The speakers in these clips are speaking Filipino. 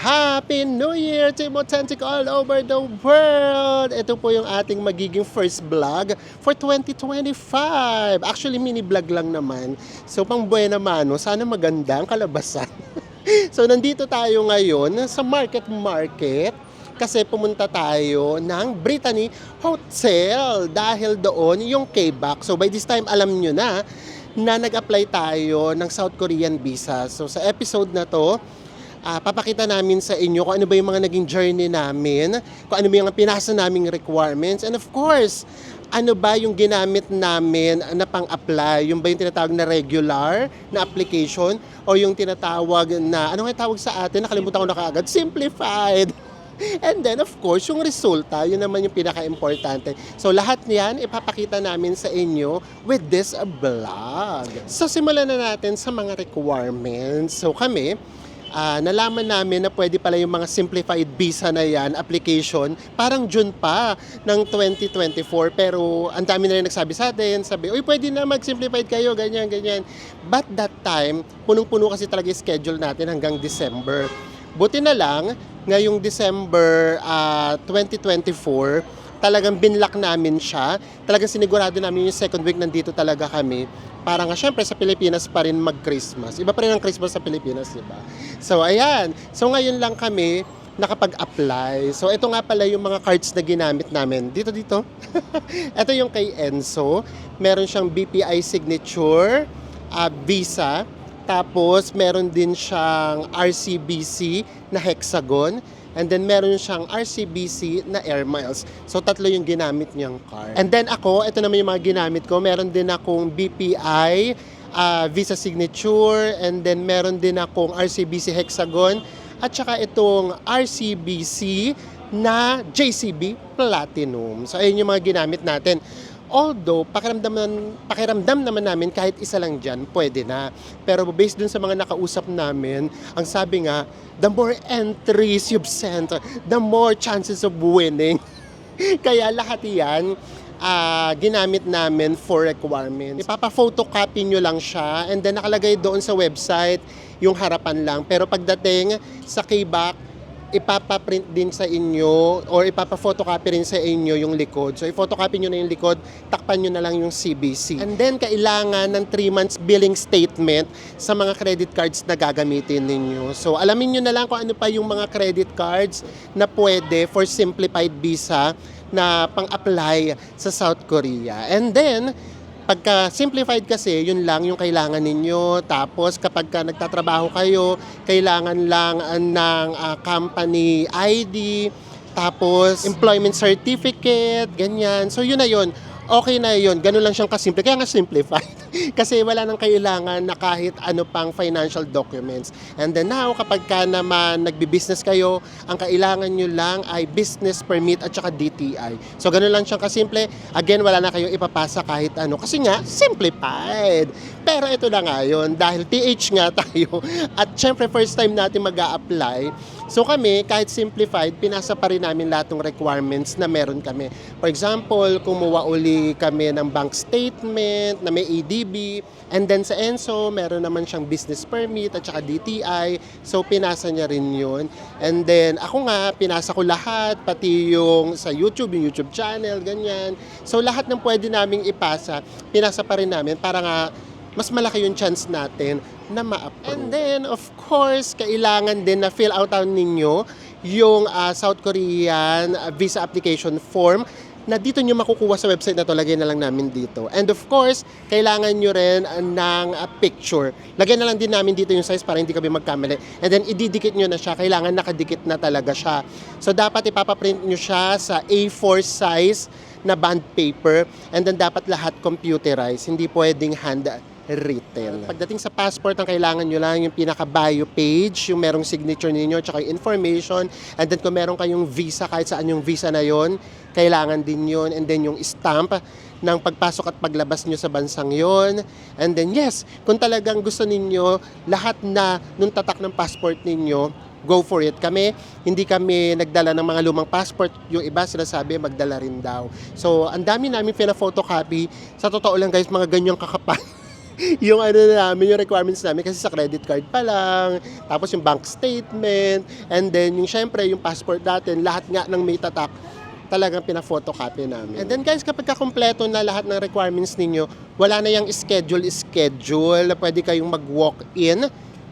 Happy New Year, Team Authentic all over the world! Ito po yung ating magiging first vlog for 2025. Actually, mini vlog lang naman. So, pang buena mano, sana maganda ang kalabasan. So, nandito tayo ngayon sa Market kasi pumunta tayo ng Brittany Hotel dahil doon yung K-Back. So, by this time, alam nyo na nag-apply tayo ng South Korean visa. So, sa episode na to, papakita namin sa inyo kung ano ba yung mga naging journey namin, kung ano ba yung pinasa naming requirements, and of course, ano ba yung ginamit namin na pang-apply, yung ba yung tinatawag na regular na application o yung tinatawag na, ano nga tawag sa atin, nakalimutan ko na kaagad, simplified. And then, of course, yung resulta, yun naman yung pinaka-importante. So, lahat niyan, ipapakita namin sa inyo with this vlog. So, simulan na natin sa mga requirements. So, kami, nalaman namin na pwede pala yung mga simplified visa na yan, application, parang June pa ng 2024. Pero ang dami na rin nagsabi sa atin, sabi, uy, pwede na mag-simplified kayo, ganyan, ganyan. But that time, punong-puno kasi talaga yung schedule natin hanggang December. Buti na lang, ngayong December 2024, talagang binlock namin siya. Talagang sinigurado namin yung second week nandito talaga kami. Para nga syempre sa Pilipinas pa rin mag-Christmas. Iba pa rin ang Christmas sa Pilipinas, di ba? So ayan. So ngayon lang kami nakapag-apply. So ito nga pala yung mga cards na ginamit namin. Dito. Ito yung kay Enzo. Meron siyang BPI signature, visa. Tapos meron din siyang RCBC na hexagon. And then meron siyang RCBC na Air Miles. So tatlo yung ginamit niyang card. And then ako, ito naman yung mga ginamit ko. Meron din akong BPI Visa Signature. And then meron din akong RCBC hexagon. At saka itong RCBC na JCB Platinum. So ayun yung mga ginamit natin. Although, pakiramdam naman namin kahit isa lang dyan, pwede na. Pero based dun sa mga nakausap namin, ang sabi nga, the more entries you've sent, the more chances of winning. Kaya lahat yan, ginamit namin for requirements. Ipapa-photocopy nyo lang siya and then nakalagay doon sa website yung harapan lang. Pero pagdating sa K-Back, ipapaprint din sa inyo or ipapa-photocopy rin sa inyo yung likod. So, i-photocopy nyo na yung likod, takpan nyo na lang yung CBC. And then, kailangan ng 3 months billing statement sa mga credit cards na gagamitin ninyo. So, alamin nyo na lang kung ano pa yung mga credit cards na pwede for simplified visa na pang-apply sa South Korea. And then, pagka simplified kasi, yun lang yung kailangan ninyo. Tapos kapag ka nagtatrabaho kayo, kailangan lang ng company ID, tapos employment certificate, ganyan. So yun na yun. Okay na yun. Ganun lang siyang kasimple. Kaya nga simplified. Kasi wala nang kailangan na kahit ano pang financial documents. And then now, kapag ka naman nagbi-business kayo, ang kailangan nyo lang ay business permit at saka DTI. So, ganun lang siyang kasimple. Again, wala na kayong ipapasa kahit ano. Kasi nga, simplified. Pero ito na nga yun. Dahil TH nga tayo. At syempre, first time natin mag-a-apply. So kami, kahit simplified, pinasa pa rin namin lahat ng requirements na meron kami. For example, kumuha uli kami ng bank statement na may ADB. And then sa Enzo, meron naman siyang business permit at saka DTI. So pinasa niya rin yun. And then ako nga, pinasa ko lahat, pati yung sa YouTube, yung YouTube channel, ganyan. So lahat ng pwede naming ipasa, pinasa pa rin namin para nga mas malaki yung chance natin na ma-approve. And then, of course, kailangan din na fill out ninyo yung South Korean visa application form na dito nyo makukuha sa website na to. Lagay na lang namin dito. And of course, kailangan nyo rin ng picture. Lagay na lang din namin dito yung size para hindi kami magkamali. And then, ididikit nyo na siya. Kailangan nakadikit na talaga siya. So, dapat ipapaprint nyo siya sa A4 size na bond paper. And then, dapat lahat computerized. Hindi pwedeng handwritten. Pagdating sa passport, ang kailangan nyo lang yung pinaka-bio page, yung merong signature ninyo, tsaka yung information. And then kung meron kayong visa, kahit saan yung visa na yon, kailangan din yun. And then yung stamp ng pagpasok at paglabas nyo sa bansang yon. And then yes, kung talagang gusto ninyo, lahat na nung tatak ng passport ninyo, go for it. Hindi kami nagdala ng mga lumang passport. Yung iba sinasabi magdala rin daw. So, ang dami namin pina-photocopy. Sa totoo lang guys, mga ganyang kakapal. yung ano namin, yung requirements namin kasi sa credit card pa lang, tapos yung bank statement, and then yung syempre yung passport natin, lahat nga ng may tatak, talagang pina-photocopy namin. And then guys, kapag kakumpleto na lahat ng requirements ninyo, wala na yung schedule. Pwede kayong mag-walk-in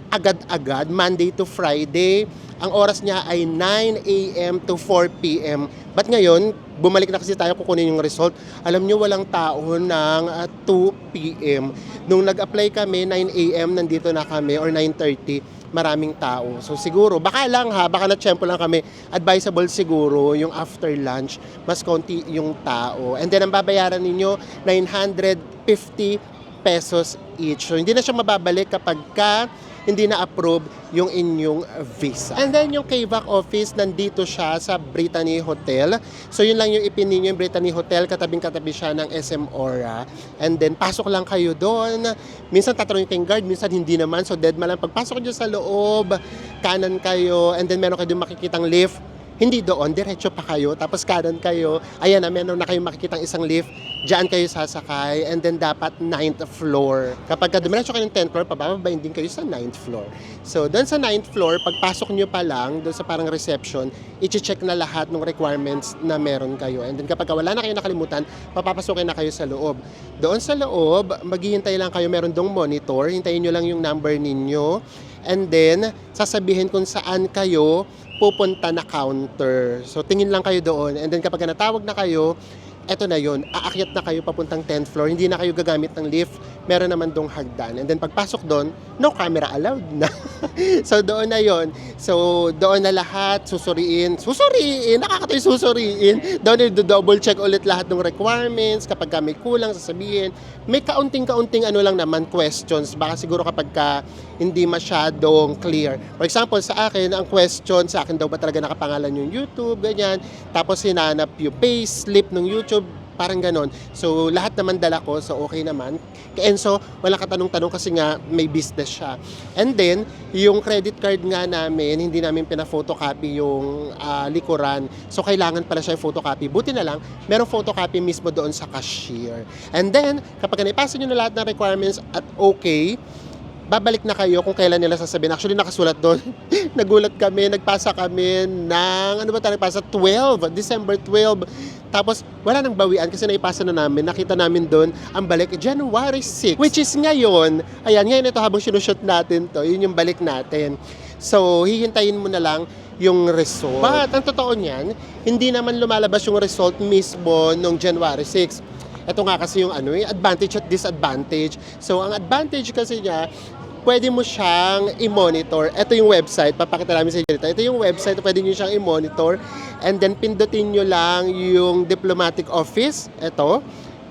agad-agad, Monday to Friday. Ang oras niya ay 9 a.m. to 4 p.m. But ngayon, bumalik na kasi tayo kukunin yung result. Alam nyo, walang tao ng 2 p.m. Nung nag-apply kami, 9 a.m. nandito na kami, or 9:30, maraming tao. So siguro, baka na-tsempo lang kami, advisable siguro yung after lunch, mas konti yung tao. And then ang babayaran ninyo, 950 pesos each. So hindi na siya mababalik kapag hindi na-approve yung inyong visa. And then yung KVAC office, nandito siya sa Brittany Hotel. So yun lang yung ipin ninyo, yung Brittany Hotel, katabing-katabi siya ng SM Aura. And then pasok lang kayo doon. Minsan tatanungin kayong guard, minsan hindi naman. So dead man lang. Pagpasok nyo sa loob, kanan kayo, and then meron kayo doon makikitang lift. Hindi doon, diretso pa kayo, tapos kanan kayo, ayan na, meron na kayong makikitang isang lift, diyan kayo sasakay, and then dapat 9th floor. Kapag dumiretso kayo ng 10th floor, pabababain din kayo sa 9th floor. So, doon sa 9th floor, pagpasok nyo pa lang, doon sa parang reception, i-check na lahat ng requirements na meron kayo. And then kapag wala na kayo nakalimutan, papapasukin na kayo sa loob. Doon sa loob, maghihintay lang kayo, meron dong monitor, hintayin nyo lang yung number ninyo, and then, sasabihin kung saan kayo pupunta na counter. So, tingin lang kayo doon. And then, kapag natawag na kayo, eto na yun, aakyat na kayo papuntang 10th floor. Hindi na kayo gagamit ng lift. Meron naman dong hagdan. And then, pagpasok doon, no camera allowed na. So, doon na yun. So, doon na lahat, susuriin. Nakakatayo susuriin. Doon double check ulit lahat ng requirements. Kapag may kulang, sasabihin. May kaunting ano lang naman, questions. Baka siguro kapag hindi masyadong clear. For example, sa akin, ang question, sa akin daw ba talaga nakapangalan yung YouTube, ganyan. Tapos, hinanap yung payslip ng YouTube, parang ganon. So, lahat naman dala ko, so okay naman. Kay Enzo, walang katanong-tanong kasi nga may business siya. And then, yung credit card nga namin, hindi namin pina-photocopy yung likuran. So, kailangan pala siya yung photocopy. Buti na lang, merong photocopy mismo doon sa cashier. And then, kapag naipasa nyo na lahat ng requirements at okay, babalik na kayo kung kailan nila sasabihin. Actually, nakasulat doon. Nagulat kami, nagpasa kami ng, nagpasa? 12, December 12. Tapos, wala nang bawian kasi naipasa na namin. Nakita namin doon ang balik January 6. Which is ngayon, ngayon ito habang sinushoot natin to, yun yung balik natin. So, hihintayin mo na lang yung result. But, ang totoo niyan, hindi naman lumalabas yung result mismo nung January 6. Ito nga kasi yung advantage at disadvantage. So, ang advantage kasi niya, pwede mo siyang i-monitor. Ito yung website, papakita namin sa inyo dito. Ito yung website, pwede nyo siyang i-monitor. And then, pindutin nyo lang yung diplomatic office. Ito.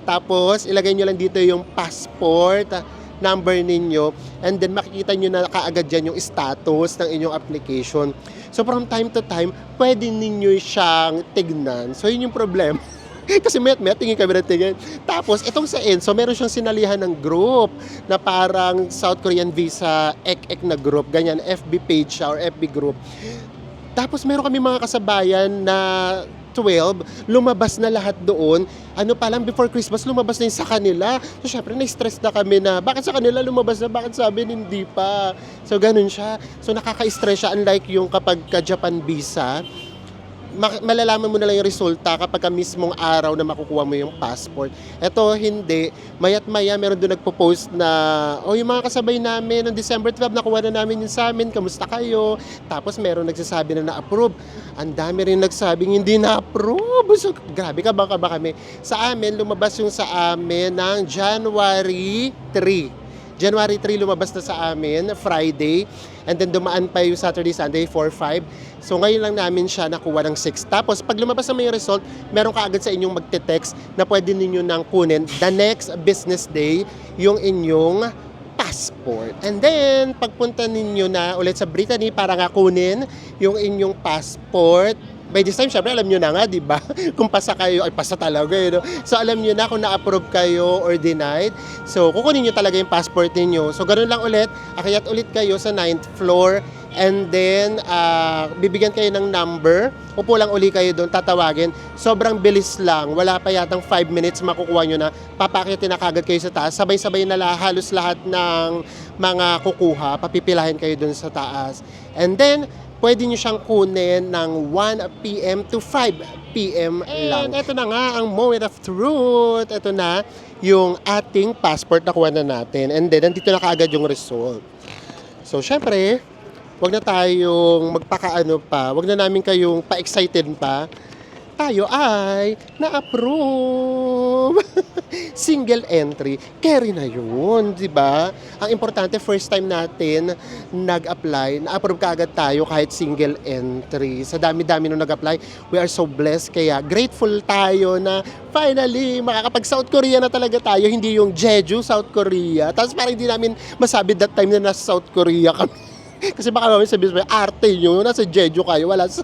Tapos, ilagay nyo lang dito yung passport number ninyo. And then, makikita nyo na kaagad dyan yung status ng inyong application. So, from time to time, pwede ninyo siyang tignan. So, yun yung problema. Kasi mayat tingin kami ng tingin. Tapos, itong sa Enzo, meron siyang sinalihan ng group na parang South Korean visa, ek na group, ganyan, FB page siya or FB group. Tapos, meron kami mga kasabayan na 12, lumabas na lahat doon. Before Christmas, lumabas na yung sa kanila. So, syempre, na-stress na kami na, bakit sa kanila lumabas na, bakit sa amin hindi pa? So, ganun siya. So, nakaka-stress siya, unlike yung kapag ka-Japan visa, malalaman mo na lang yung resulta kapag mismong araw na makukuha mo yung passport. Ito, hindi. Mayat maya, meron doon nagpo-post na, yung mga kasabay namin, ng December 12, nakuha na namin yun sa amin, kamusta kayo? Tapos meron nagsasabi na na-approve. Ang dami rin nagsabing hindi na-approve. So, grabe ka ba kami? Sa amin, lumabas yung sa amin ng January 3. January 3 lumabas na sa amin, Friday. And then dumaan pa yung Saturday, Sunday, 4-5. So ngayon lang namin siya nakuha ng 6. Tapos pag lumabas na may result, meron ka agad sa inyong magte-text na pwede ninyo nang kunin the next business day yung inyong passport. And then, pagpunta ninyo na ulit sa Brittany para nga kunin yung inyong passport, by this time, syempre alam nyo na nga, di ba? Kung pasa kayo, ay pasa talaga, no? So alam nyo na kung na-approve kayo or denied. So kukunin nyo talaga yung passport ninyo. So ganun lang ulit, akyat ulit kayo sa 9th floor. And then, bibigyan kayo ng number. Upo lang uli kayo doon, tatawagin. Sobrang bilis lang. Wala pa yatang 5 minutes makukuha nyo na. Papakitin na kagad kayo sa taas. Sabay-sabay na halos lahat ng mga kukuha. Papipilahin kayo doon sa taas. And then, pwede nyo siyang kunin ng 1 p.m. to 5 p.m. lang. And ito na nga ang moment of truth. Ito na yung ating passport na kuha na natin. And then, nandito na kaagad yung result. So, syempre, wag na tayong magpakaano pa. Wag na namin kayong pa-excited pa. Tayo ay na-approve. Single entry. Carry na yun, di ba? Ang importante, first time natin nag-apply. Na-approve kaagad tayo kahit single entry. Sa dami-dami nung nag-apply, we are so blessed. Kaya grateful tayo na finally, makakapag-South Korea na talaga tayo. Hindi yung Jeju, South Korea. Tapos parang hindi namin masabi that time na nasa South Korea kami. Kasi baka namin sabihin, arte nyo, nasa Jeju kayo, wala sa...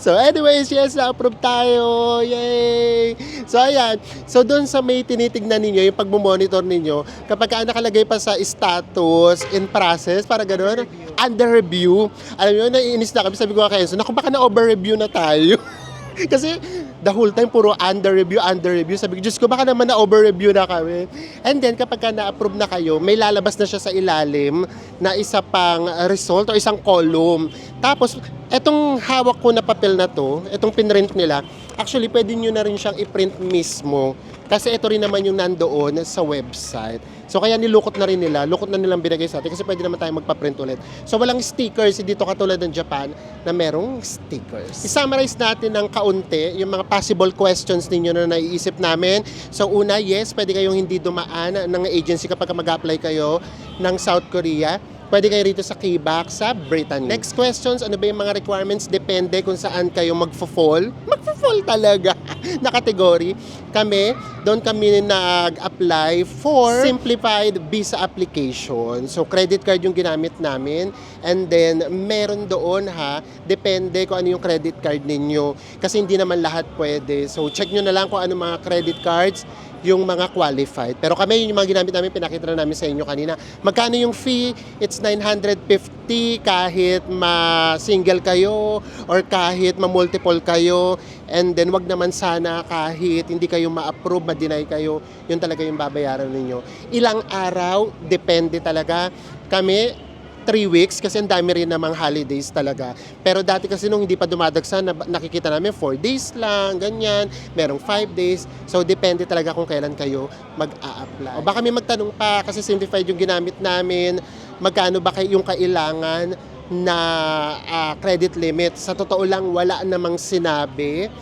So anyways, yes, na-approve tayo. Yay! So ayan, so doon sa may tinitignan ninyo, yung pagmumonitor ninyo, kapag nakalagay pa sa status, in process, para gano'n, under review, alam nyo, naiinis na kami, sabi ko kay Enzo, naku, baka na-over-review na tayo. Kasi the whole time puro under review. Sabi ko, Diyos ko, baka naman na-over-review na kami. And then, kapag na-approve na kayo, may lalabas na siya sa ilalim na isa pang result o isang column. Tapos, etong hawak ko na papel na to, etong pinrint nila, actually, pwede nyo na rin siyang i-print mismo. Kasi ito rin naman yung nandoon sa website. So kaya nilukot na rin nila, lukot na nilang binigay sa atin kasi pwede naman tayo magpa-print ulit. So walang stickers, dito katulad ng Japan na merong stickers. I-summarize natin ng kaunti yung mga possible questions ninyo na naiisip namin. So una, yes, pwede kayong hindi dumaan ng agency kapag mag-apply kayo ng South Korea. Pwede kayo rito sa KBAC sa Brittany. Next questions, ano ba yung mga requirements? Depende kung saan kayo magfo-fall. Magfo-fall talaga na category. Doon kami nag-apply for simplified visa application. So, credit card yung ginamit namin. And then, meron doon depende kung ano yung credit card ninyo. Kasi hindi naman lahat pwede. So, check nyo na lang kung ano mga credit cards yung mga qualified. Pero kami, yung mga ginamit namin, pinakita na namin sa inyo kanina. Magkano yung fee? It's 950 kahit ma-single kayo or kahit ma-multiple kayo. And then, wag naman sana kahit hindi kayo ma-approve, ma-deny kayo, yun talaga yung babayaran ninyo. Ilang araw, depende talaga. Kami, 3 weeks kasi ang dami rin namang holidays talaga. Pero dati kasi nung hindi pa dumadagsa, nakikita namin 4 days lang, ganyan, merong 5 days. So, depende talaga kung kailan kayo mag-a-apply. O baka may magtanong pa kasi simplified yung ginamit namin, magkano ba yung kailangan na credit limit. Sa totoo lang, wala namang sinabi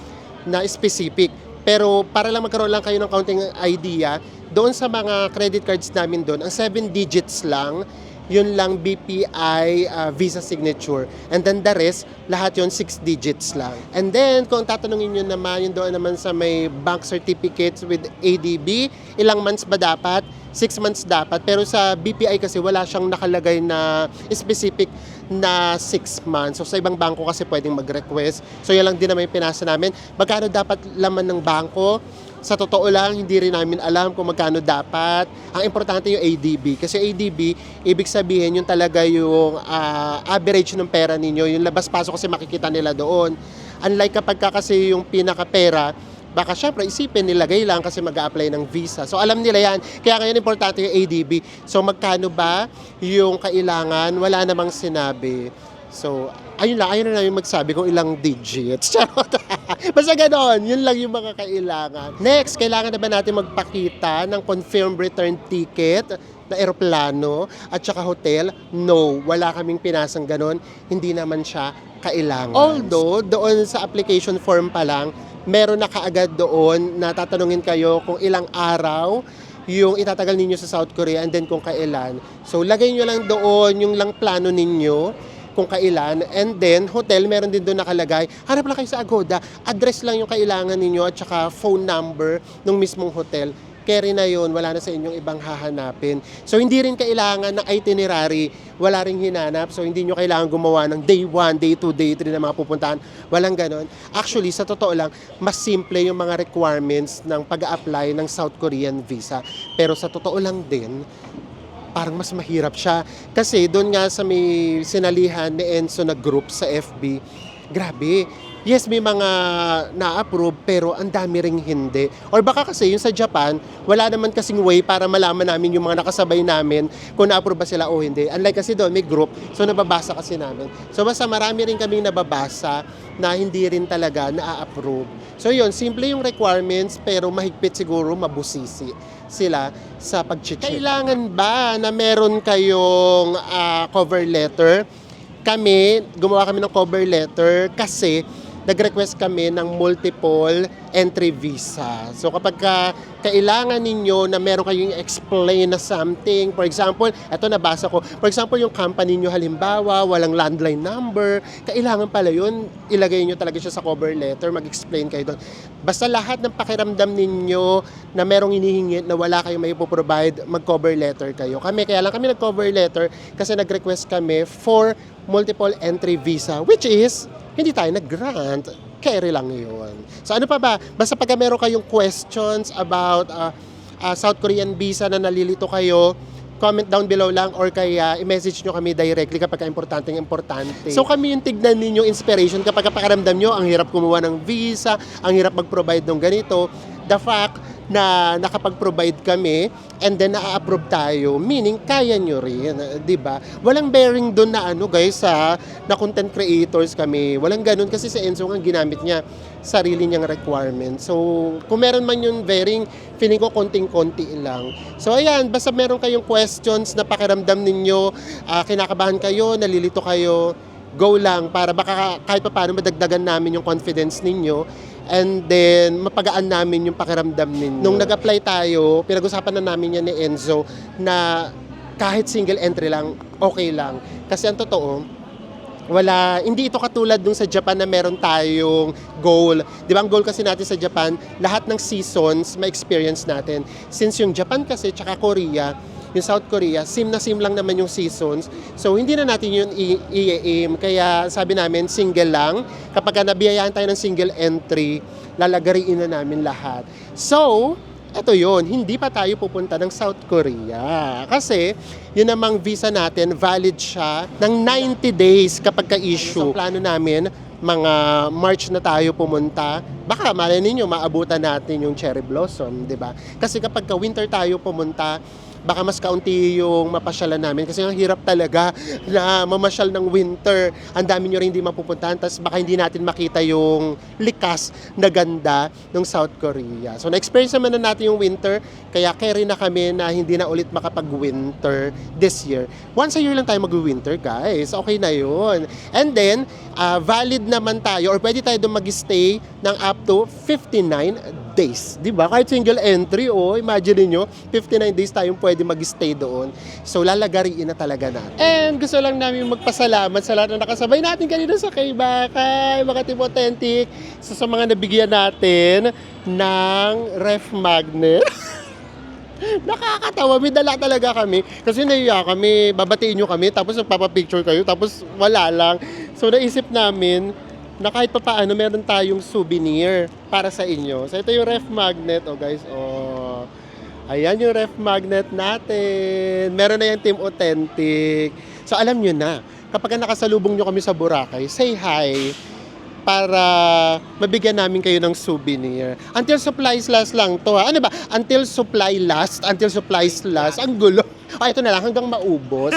na specific. Pero para lang magkaroon lang kayo ng counting idea, doon sa mga credit cards namin doon, ang 7 digits lang, yun lang BPI Visa signature. And then the rest, lahat yun 6 digits lang. And then, kung tatanungin nyo naman, yun doon naman sa may bank certificates with ADB, ilang months ba dapat? 6 months dapat. Pero sa BPI kasi wala siyang nakalagay na specific na 6 months. So sa ibang bangko kasi pwedeng mag-request. So yan lang din naman yung pinasa namin. Magkano dapat laman ng bangko? Sa totoo lang, hindi rin namin alam kung magkano dapat. Ang importante yung ADB. Kasi ADB, ibig sabihin yung talaga yung average ng pera ninyo. Yung labas-pasok kasi makikita nila doon. Unlike kapag kasi yung pinaka-pera, baka syempre isipin nilagay lang kasi mag-a-apply ng visa. So alam nila yan. Kaya ngayon importante yung ADB. So magkano ba yung kailangan? Wala namang sinabi. So, ayun na namin magsabi kung ilang digits. Charot. Basta ganoon, yun lang yung mga kailangan. Next, kailangan na ba natin magpakita ng confirmed return ticket na eroplano at saka hotel? No, wala kaming pinasang ganon. Hindi naman siya kailangan. Although, doon sa application form pa lang, meron na kaagad doon na tatanungin kayo kung ilang araw yung itatagal ninyo sa South Korea and then kung kailan. So, lagay nyo lang doon yung lang plano ninyo kung kailan, and then hotel, meron din doon nakalagay. Hanap lang kayo sa Agoda, address lang yung kailangan ninyo at saka phone number ng mismong hotel. carry na yun, wala na sa inyong ibang hahanapin. So hindi rin kailangan ng itinerary, wala ring hinanap. So hindi nyo kailangan gumawa ng day 1, day 2, day 3 na mga pupuntahan. Walang ganon. Actually, sa totoo lang, mas simple yung mga requirements ng pag-a-apply ng South Korean visa. Pero sa totoo lang din, parang mas mahirap siya. Kasi doon nga sa may sinalihan ni Enzo na group sa FB, grabe. Yes, may mga na-approve pero ang dami ring hindi. Or baka kasi yung sa Japan, wala naman kasing way para malaman namin yung mga nakasabay namin kung na-approve ba sila o hindi. Unlike kasi doon, may group, so nababasa kasi namin. So basta marami rin kaming nababasa na hindi rin talaga na-approve. So yun, simple yung requirements pero mahigpit siguro, mabusisi sila sa pag-check. Kailangan ba na meron kayong cover letter? Kami, gumawa kami ng cover letter kasi nag-request kami ng multiple entry visa. So kapag kailangan ninyo na meron kayong explain na something, for example, eto nabasa ko, for example, yung company nyo halimbawa, walang landline number, kailangan pala yun, ilagay nyo talaga siya sa cover letter, mag-explain kayo doon. Basta lahat ng pakiramdam ninyo na merong hinihingi na wala kayong may provide, mag-cover letter kayo. Kaya lang kami nag-cover letter kasi nag-request kami for multiple entry visa, which is hindi tayo nag-grant, carry lang yun. So ano pa ba? Basta pag meron kayong questions about South Korean visa na nalilito kayo, comment down below lang or kaya i-message nyo kami directly kapag importante. So kami yung tignan ninyo inspiration kapag pakiramdam nyo, ang hirap kumuha ng visa, ang hirap mag-provide ng ganito. The fact na nakapag-provide kami and then na-approve tayo, meaning kaya nyo rin, di ba? Walang bearing doon na guys, na content creators kami. Walang ganun kasi sa Enzo ang ginamit niya sarili niyang requirement. So, kung meron man yung bearing, feeling ko konting-konti lang. So, ayan, basta meron kayong questions na pakiramdam ninyo, kinakabahan kayo, nalilito kayo, go lang para baka kahit pa paano madagdagan namin yung confidence ninyo. And then, mapagaan namin yung pakiramdam ninyo. Nung nag-apply tayo, pinag-usapan na namin yan ni Enzo na kahit single entry lang, okay lang. Kasi ang totoo, hindi ito katulad nung sa Japan na meron tayong goal. Di ba ang goal kasi natin sa Japan, lahat ng seasons ma-experience natin. Since yung Japan kasi, tsaka Korea, yung South Korea, sim na sim lang naman yung seasons. So, hindi na natin yun i-aim. Kaya sabi namin, single lang. Kapag nabiyayaan tayo ng single entry, lalagariin na namin lahat. So, eto yun, hindi pa tayo pupunta ng South Korea. Kasi, yun namang visa natin, valid siya ng 90 days kapag ka-issue. So, plano namin, mga March na tayo pumunta, baka malay ninyo, maabutan natin yung cherry blossom, di ba? Kasi kapag ka-winter tayo pumunta, baka mas kaunti yung mapasyalan namin kasi ang hirap talaga na mamasyal ng winter. Ang dami nyo rin hindi mapupuntahan, tapos baka hindi natin makita yung likas na ganda ng South Korea. So, na-experience naman na natin yung winter, kaya carry na kami na hindi na ulit makapag-winter this year. Once a year lang tayo mag-winter, guys. Okay na yun. And then, valid naman tayo or pwede tayo doon mag-stay ng up to 59 days. Diba? Kahit single entry, imagine niyo 59 days tayong pwede mag-stay doon. So, lalagariin na talaga natin. And gusto lang namin magpasalamat sa lahat na nakasabay natin kanina sa kay Bakay, mga Team Authentic, sa mga nabigyan natin ng ref magnet. Nakakatawa, may dala talaga kami. Kasi naiya kami, babatiin nyo kami, tapos nagpapapicture kayo, tapos wala lang. So, naisip namin, na kahit pa paano meron tayong souvenir para sa inyo. So ito yung ref magnet, guys. Ayan yung ref magnet natin. Meron na yung Team Authentic. So alam nyo na, kapag nakasalubong nyo kami sa Boracay, say hi para mabigyan namin kayo ng souvenir. Until supplies last lang to, ha? Ano ba? Until supplies last. Ang gulo. Ito na lang, hanggang maubos.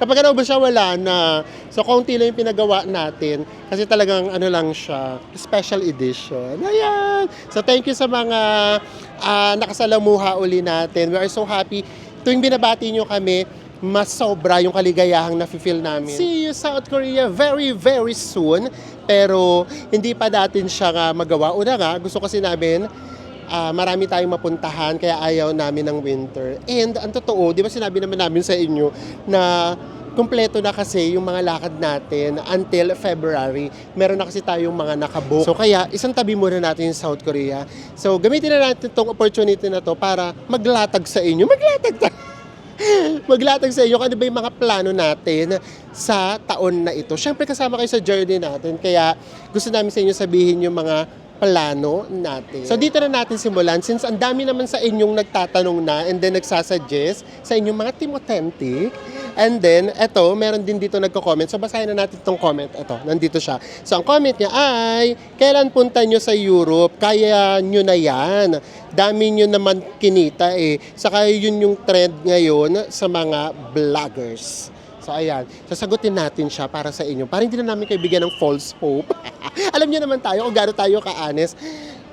Kapag naubos siya, wala na. So, kaunti lang yung pinagawa natin. Kasi talagang lang siya, special edition. Ayan! So, thank you sa mga nakasalamuha uli natin. We are so happy. Tuwing binabati nyo kami, mas sobra yung kaligayahang nafe-feel namin. See you South Korea very, very soon. Pero, hindi pa natin siya magawa. Una nga, gusto kasi namin, marami tayong mapuntahan kaya ayaw namin ng winter. And ang totoo, di ba sinabi naman namin sa inyo na kumpleto na kasi yung mga lakad natin until February. Meron na kasi tayong mga nakabook. So kaya, isang tabi muna natin yung South Korea. So gamitin na natin itong opportunity na to para maglatag sa inyo. Maglatag sa inyo kung ano ba yung mga plano natin sa taon na ito. Siyempre kasama kayo sa journey natin. Kaya gusto namin sa inyo sabihin yung mga plano natin. So dito na natin simulan since ang dami naman sa inyong nagtatanong na and then nagsasuggest sa inyong mga Timotentic. And then, eto, meron din dito nagko-comment. So basahin na natin itong comment. Eto, nandito siya. So ang comment niya ay, kailan punta nyo sa Europe? Kaya nyo na yan. Dami nyo naman kinita eh. Saka yun yung trend ngayon sa mga vloggers. So ayan, sasagutin natin siya para sa inyo. Para hindi na namin kayo bigyan ng false hope. Alam niyo naman tayo kung gaano tayo ka-honest.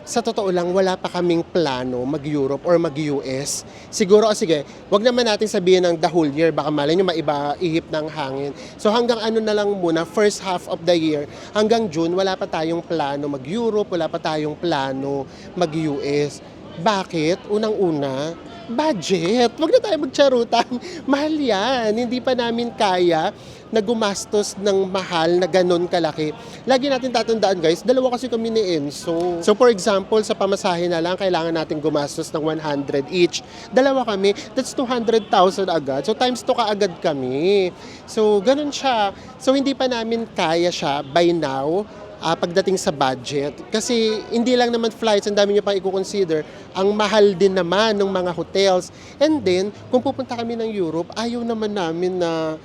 Sa totoo lang, wala pa kaming plano mag-Europe or mag-US. Siguro, sige, wag naman natin sabihin ng the whole year. Baka malay nyo maiba ihip ng hangin. So hanggang ano na lang muna, first half of the year, hanggang June, wala pa tayong plano mag-Europe, wala pa tayong plano mag-US. Bakit? Unang-una, budget. Wag na tayo magcharutan. Mahal yan. Hindi pa namin kaya na gumastos ng mahal na ganun kalaki. Lagi natin tatandaan guys, dalawa kasi kami ni Enzo. So for example, sa pamasahe na lang, kailangan natin gumastos ng 100 each. Dalawa kami, that's 200,000 agad. So times 2 kaagad kami. So ganun siya. So hindi pa namin kaya siya by now. Pagdating sa budget. Kasi hindi lang naman flights, ang dami nyo pang i-consider. Ang mahal din naman ng mga hotels. And then, kung pupunta kami ng Europe, ayaw naman namin na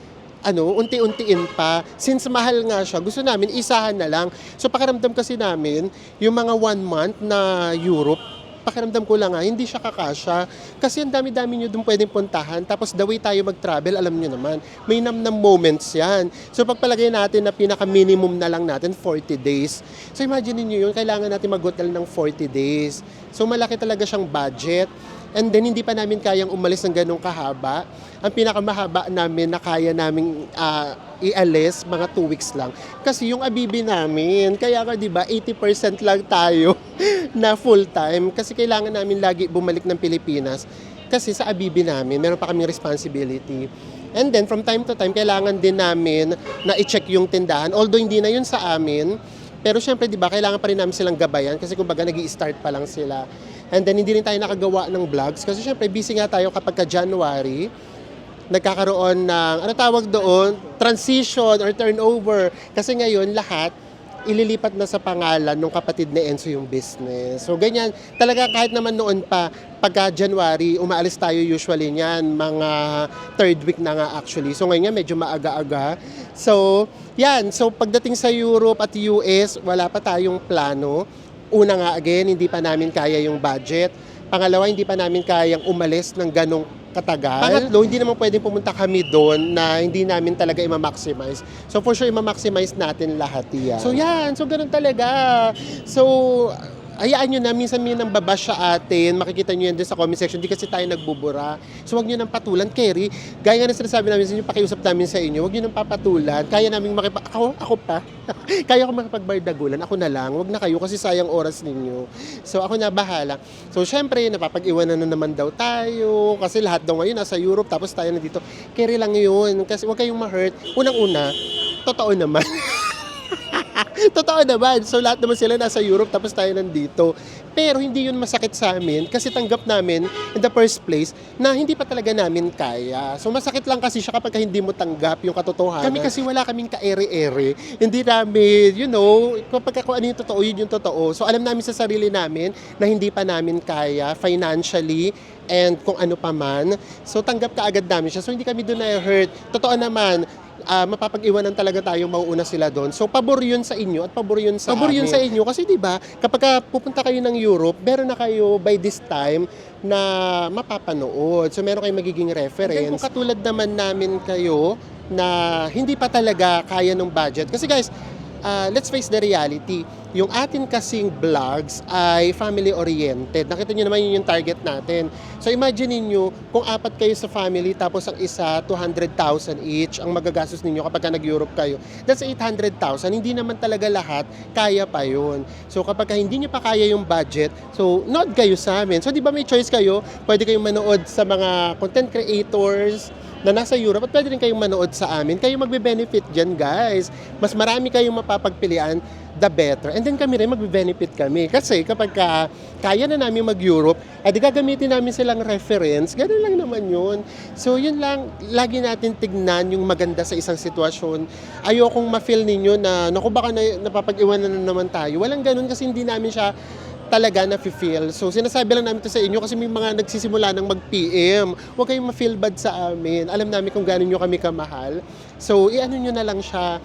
unti-untiin pa. Since mahal nga siya, gusto namin isahan na lang. So pakiramdam kasi namin, yung mga 1 month na Europe, pakiramdam ko lang hindi siya kakasya. Kasi ang dami-dami nyo doon pwedeng puntahan. Tapos the way tayo mag-travel, alam nyo naman, may namnam moments yan. So pagpalagay natin na pinaka-minimum na lang natin, 40 days. So imagine niyo yun, kailangan natin mag-hotel ng 40 days. So malaki talaga siyang budget. And then hindi pa namin kayang umalis ng ganong kahaba. Ang pinakamahaba namin na kaya namin ialis, mga 2 weeks lang. Kasi yung abibi namin, kaya ka diba, 80% lang tayo na full time. Kasi kailangan namin lagi bumalik ng Pilipinas. Kasi sa abibi namin, meron pa kaming responsibility. And then from time to time, kailangan din namin na i-check yung tindahan. Although hindi na yun sa amin, pero syempre, di ba, kailangan pa rin namin silang gabayan kasi kumbaga nag-i-start pa lang sila. And then, hindi rin tayo nakagawa ng vlogs kasi syempre, busy nga tayo kapag ka-January, nagkakaroon ng, tawag doon, transition or turnover. Kasi ngayon, lahat, ililipat na sa pangalan ng kapatid ni Enzo yung business. So, ganyan. Talaga kahit naman noon pa, pagka-January, umaalis tayo usually niyan, mga 3rd week na nga actually. So, ngayon nga, medyo maaga-aga. So, yan. So, pagdating sa Europe at US, wala pa tayong plano. Una nga, again, hindi pa namin kaya yung budget. Pangalawa, hindi pa namin kayang umalis ng ganong katagal. Pangatlo, hindi naman pwedeng pumunta kami doon na hindi namin talaga i-maximize. So for sure, i-maximize natin lahat yan. So yan, so ganun talaga. So, hayaan nyo na, minsan may nang babash sa atin, makikita nyo yan din sa comment section, di kasi tayo nagbubura. So wag nyo nang patulan, Kerry. Gaya nga na sinasabi namin sa inyo, pakiusap namin sa inyo, wag nyo nang papatulan. Kaya namin ako pa. Kaya ko makipagbardagulan, ako na lang. Wag na kayo kasi sayang oras ninyo. So ako na bahala. So syempre, napapag-iwanan na naman daw tayo, kasi lahat daw ngayon nasa Europe, tapos tayo na dito. Kerry lang yun, kasi wag kayong ma-hurt. Unang-una, totoo naman. Totoo naman. So lahat naman sila nasa Europe tapos tayo nandito. Pero hindi yun masakit sa amin kasi tanggap namin in the first place na hindi pa talaga namin kaya. So masakit lang kasi siya kapag hindi mo tanggap yung katotohanan. Kami kasi wala kaming ka-ere-ere. Hindi namin, kapag kung ano yung totoo, yun yung totoo. So alam namin sa sarili namin na hindi pa namin kaya financially and kung ano pa man. So tanggap ka agad namin siya. So hindi kami doon na-hurt. Totoo naman, mapapag-iwanan talaga tayo, mauuna sila doon. So, pabor yun sa inyo at pabor yun sa amin. Sa inyo kasi 'di ba, kapag pupunta kayo ng Europe, meron na kayo by this time na mapapanood. So, meron kayong magiging reference. Kung katulad naman namin kayo na hindi pa talaga kaya ng budget. Kasi guys, let's face the reality. yung atin kasing vlogs ay family-oriented. Nakita nyo naman yun yung target natin. So imagine niyo kung apat kayo sa family tapos ang isa 200,000 each ang magagastos ninyo kapag nag-Europe kayo. That's 800,000. Hindi naman talaga lahat kaya pa yun. So kapag hindi nyo pa kaya yung budget, so nod kayo sa amin. So di ba may choice kayo? Pwede kayong manood sa mga content creators na nasa Europe at pwede rin kayong manood sa amin. Kayo magbe-benefit dyan, guys. Mas marami kayong mapapagpilian, the better. And then kami rin magbe-benefit kami. Kasi kapag kaya na namin mag-Europe, di gagamitin namin silang reference. Ganun lang naman yun. So yun lang, lagi natin tignan yung maganda sa isang sitwasyon. Ayokong ma-feel ninyo na, naku baka napapag-iwanan na naman tayo. Walang ganun kasi hindi namin siya talaga na-feel. So, sinasabi lang namin ito sa inyo kasi may mga nagsisimula ng mag-PM. Huwag kayong ma-feel bad sa amin. Alam namin kung gano'n nyo kami kamahal. So, i-ano nyo na lang siya,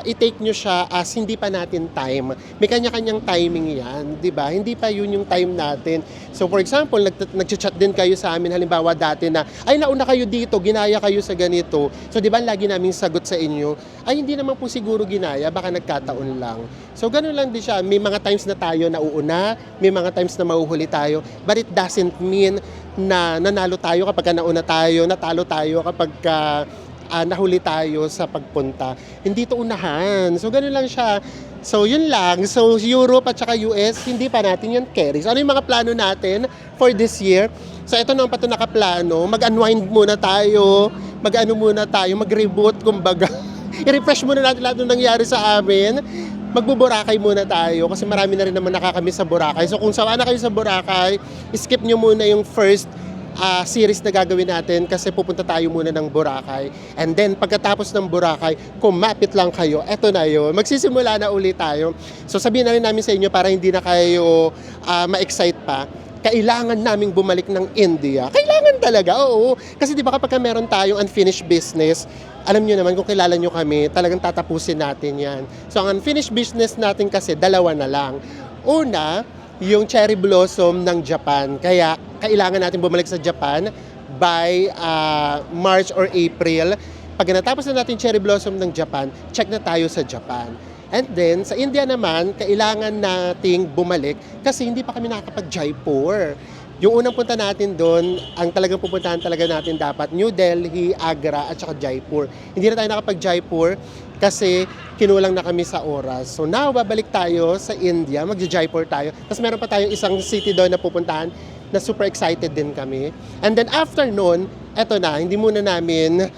i-take nyo siya as hindi pa natin time. May kanya-kanyang timing yan, di ba? Hindi pa yun yung time natin. So, for example, nag-chat din kayo sa amin, halimbawa dati na, ay, nauna kayo dito, ginaya kayo sa ganito. So, di ba, lagi naming sagot sa inyo, ay, hindi naman po siguro ginaya, baka nagkataon lang. So, ganun lang din siya. May mga times na tayo nauuna, may mga times na mahuhuli tayo, but it doesn't mean na nanalo tayo kapag nauna tayo, natalo tayo kapag nahuli tayo sa pagpunta. Hindi to unahan. So, ganun lang siya. So, yun lang. So, Europe at saka US, hindi pa natin yan carry. So, ano yung mga plano natin for this year? So, ito naman pa ito nakaplano. Mag-unwind muna tayo. Mag-reboot, kumbaga. I-refresh muna natin lahat ng nangyari sa amin. Magbuburakay muna tayo kasi marami na rin naman nakakamiss sa Boracay. So kung sawa na kayo sa Boracay, skip nyo muna yung first series na gagawin natin kasi pupunta tayo muna ng Boracay. And then pagkatapos ng Boracay, kumapit lang kayo, eto na yun. Magsisimula na ulit tayo. So sabihin na rin namin sa inyo para hindi na kayo ma-excite pa. Kailangan naming bumalik ng India. Kailangan talaga, oo. Kasi di ba kapag meron tayong unfinished business, alam nyo naman kung kilala nyo kami, talagang tatapusin natin yan. So ang unfinished business natin kasi, dalawa na lang. Una, yung cherry blossom ng Japan. Kaya kailangan natin bumalik sa Japan by March or April. Pag natapos na natin cherry blossom ng Japan, check na tayo sa Japan. And then, sa India naman, kailangan nating bumalik kasi hindi pa kami nakakapag-Jaipur. Yung unang punta natin doon, ang talagang pupuntahan talaga natin dapat, New Delhi, Agra, at saka Jaipur. Hindi na tayo nakapag-Jaipur kasi kinulang na kami sa oras. So now, babalik tayo sa India, mag-Jaipur tayo. Tapos meron pa tayong isang city doon na pupuntahan na super excited din kami. And then after noon, eto na, hindi muna namin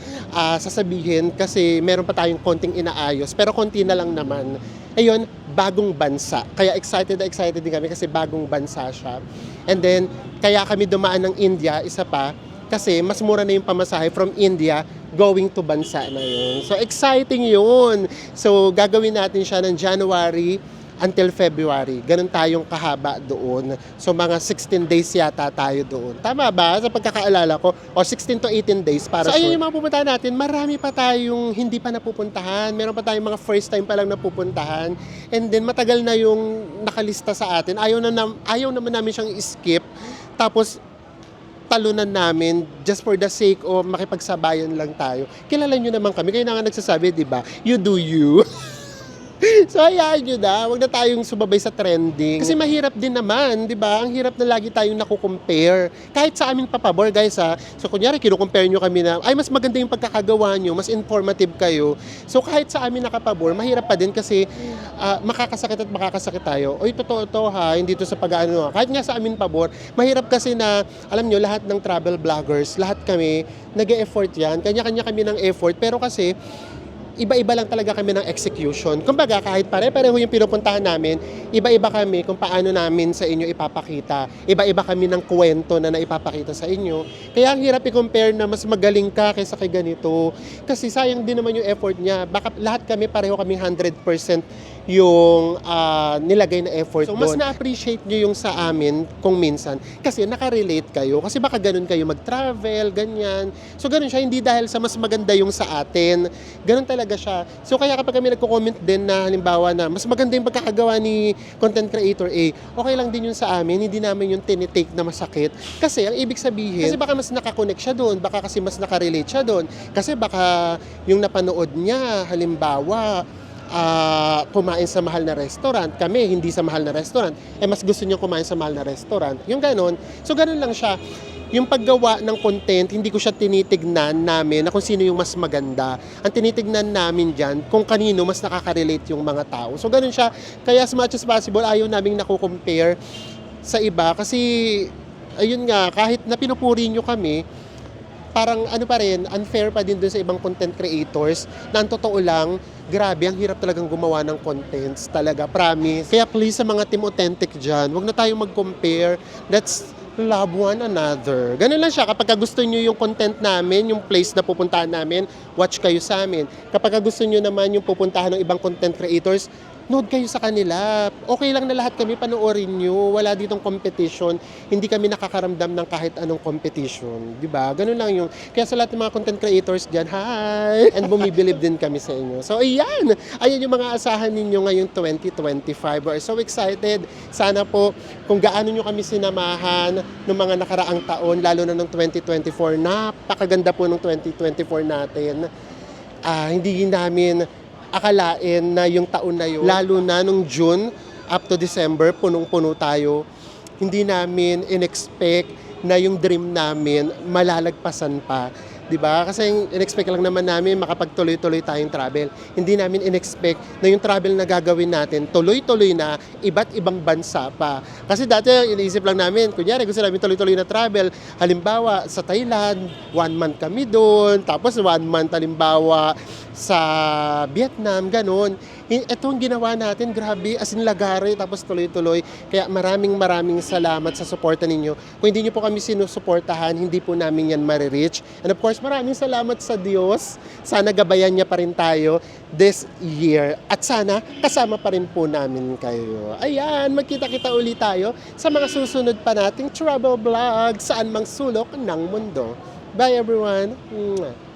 sasabihin kasi meron pa tayong konting inaayos. Pero konti na lang naman. Ayun, bagong bansa. Kaya excited din kami kasi bagong bansa siya. And then, kaya kami dumaan ng India, isa pa, kasi mas mura na yung pamasahe from India going to bansa na yun. So, exciting yun. So, gagawin natin siya ng January until February. Ganun tayong kahaba doon. So, mga 16 days yata tayo doon. Tama ba? Sa pagkakaalala ko, o 16 to 18 days para so, ayun yung mga pupuntahan natin. Marami pa tayong hindi pa napupuntahan. Meron pa tayong mga first time pa lang napupuntahan. And then, matagal na yung nakalista sa atin. Ayaw naman namin siyang skip. Tapos, talunan namin just for the sake of makipagsabayan lang tayo. Kilala nyo naman kami. Kaya na nga nagsasabi, di ba? You do you. So, hayaan nyo na. Huwag na tayong sumabay sa trending. Kasi mahirap din naman, di ba? Ang hirap na lagi tayong nakukompare. Kahit sa aming papabor, guys, ha. So, kunyari, kinukompare nyo kami na, ay, mas maganda yung pagkakagawa nyo, mas informative kayo. So, kahit sa amin nakapabor, mahirap pa din kasi makakasakit tayo. Oy, totoo to, ha. Hindi to sa pag-ano. Kahit nga sa amin pabor, mahirap kasi na, alam nyo, lahat ng travel vloggers, lahat kami, nag-e-effort yan. Kanya-kanya kami ng effort. Pero kasi, iba-iba lang talaga kami ng execution. Kumbaga, kahit pare-pareho yung pinupuntahan namin, iba-iba kami kung paano namin sa inyo ipapakita. Iba-iba kami ng kwento na naipapakita sa inyo. Kaya ang hirap i-compare na mas magaling ka kaysa kay ganito. Kasi sayang din naman yung effort niya. Baka lahat kami, pareho kami 100% yung nilagay na effort doon. So, mas na-appreciate nyo yung sa amin kung minsan. Kasi nakarelate kayo. Kasi baka ganun kayo mag-travel, ganyan. So, ganun siya. Hindi dahil sa mas maganda yung sa atin. Ganun talaga siya. So, kaya kapag kami nagko-comment din na halimbawa na mas maganda yung pagkakagawa ni content creator A, okay lang din yun sa amin. Hindi namin yung tinitake na masakit. Kasi, ang ibig sabihin, kasi baka mas nakakonect siya doon. Baka kasi mas nakarelate siya doon. Kasi baka yung napanood niya, halimbawa, kumain sa mahal na restaurant. Kami, hindi sa mahal na restaurant. Mas gusto niyo kumain sa mahal na restaurant. Yung ganon. So, ganon lang siya. Yung paggawa ng content, hindi ko siya tinitignan namin na kung sino yung mas maganda. Ang tinitignan namin dyan, kung kanino mas nakaka-relate yung mga tao. So, ganun siya. Kaya as much as possible, ayaw naming nakukompare sa iba. Kasi, ayun nga, kahit na pinupuri nyo kami, parang ano pa rin, unfair pa din dun sa ibang content creators na ang totoo lang, grabe, ang hirap talagang gumawa ng contents talaga, promise. Kaya please sa mga Team Authentic dyan, wag na tayong mag-compare. Let's love one another. Ganun lang siya. Kapag gusto nyo yung content namin, yung place na pupuntahan namin, watch kayo sa amin. Kapag gusto nyo naman yung pupuntahan ng ibang content creators, nood kayo sa kanila. Okay lang na lahat kami panoorin nyo. Wala ditong competition. Hindi kami nakakaramdam ng kahit anong competition. Diba? Ganun lang yung... Kaya sa lahat ng mga content creators dyan, hi! And bumibilib din kami sa inyo. So, ayan! Ayan yung mga asahan ninyo ngayong 2025. We're so excited. Sana po, kung gaano nyo kami sinamahan ng mga nakaraang taon, lalo na ng 2024, napakaganda po ng 2024 natin. Hindi namin akalain na yung taon na yun, lalo na nung June up to December, punong-puno tayo. Hindi namin in-expect na yung dream namin malalagpasan pa. Diba? Kasi in-expect lang naman namin makapagtuloy-tuloy tayong travel. Hindi namin in-expect na yung travel na gagawin natin, tuloy-tuloy na, iba't ibang bansa pa. Kasi dati, iniisip lang namin, kunyari gusto namin tuloy-tuloy na travel. Halimbawa, sa Thailand, 1 month kami doon. Tapos 1 month, halimbawa, sa Vietnam, ganun. Ito ang ginawa natin, grabe, as in lagare, tapos tuloy-tuloy. Kaya maraming salamat sa suporta ninyo. Kung hindi nyo po kami sinusuportahan, hindi po namin yan marireach. And of course, maraming salamat sa Diyos. Sana gabayan niya pa rin tayo this year. At sana, kasama pa rin po namin kayo. Ayan, magkita-kita ulit tayo sa mga susunod pa nating travel vlog saan mang sulok ng mundo. Bye everyone! Mwah.